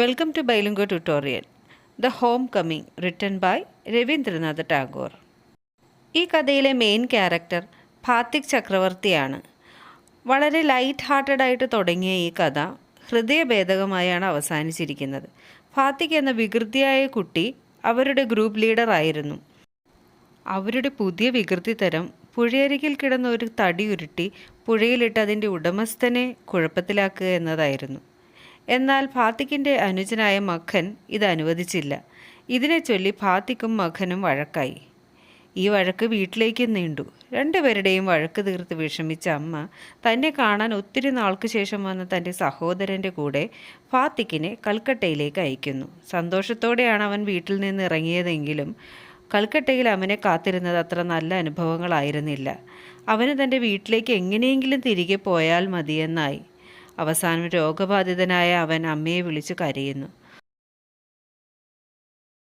Welcome to Bilingual Tutorial. The Homecoming, written by Rabindranath Tagore. ഈ കഥയിലെ main character ഭാത്തിക് ചക്രവർത്തിയാണ്. വളരെ light ഹാർട്ടഡായിട്ട് തുടങ്ങിയ ഈ കഥ ഹൃദയഭേദകമായാണ് അവസാനിച്ചിരിക്കുന്നത്. ഭാത്തിക് എന്ന വികൃതിയായ കുട്ടി അവരുടെ ഗ്രൂപ്പ് ലീഡർ ആയിരുന്നു. അവരുടെ പുതിയ വികൃതി തരം പുഴയരികിൽ കിടന്ന ഒരു തടി ഉരുട്ടി പുഴയിലിട്ട് അതിൻ്റെ ഉടമസ്ഥനെ കുഴപ്പത്തിലാക്കുക എന്നതായിരുന്നു. എന്നാൽ ഭാത്തിക്കിൻ്റെ അനുജനായ മഖൻ ഇത് അനുവദിച്ചില്ല. ഇതിനെ ചൊല്ലി ഭാത്തിക്കും മഖനും വഴക്കായി. ഈ വഴക്ക് വീട്ടിലേക്ക് നീണ്ടു. രണ്ടുപേരുടെയും വഴക്ക് തീർത്ത് വിഷമിച്ച അമ്മ തന്നെ കാണാൻ ഒത്തിരി നാൾക്ക് ശേഷം വന്ന തൻ്റെ സഹോദരൻ്റെ കൂടെ ഭാത്തിക്കിനെ കൽക്കട്ടയിലേക്ക് അയക്കുന്നു. സന്തോഷത്തോടെയാണ് അവൻ വീട്ടിൽ നിന്ന് ഇറങ്ങിയതെങ്കിലും കൽക്കട്ടയിൽ അവനെ കാത്തിരുന്നത് അത്ര നല്ല അനുഭവങ്ങളായിരുന്നില്ല. അവന് തൻ്റെ വീട്ടിലേക്ക് എങ്ങനെയെങ്കിലും തിരികെ പോയാൽ മതിയെന്നായി. അവസാനം രോഗബാധിതനായ അവൻ അമ്മയെ വിളിച്ച് കരയുന്നു.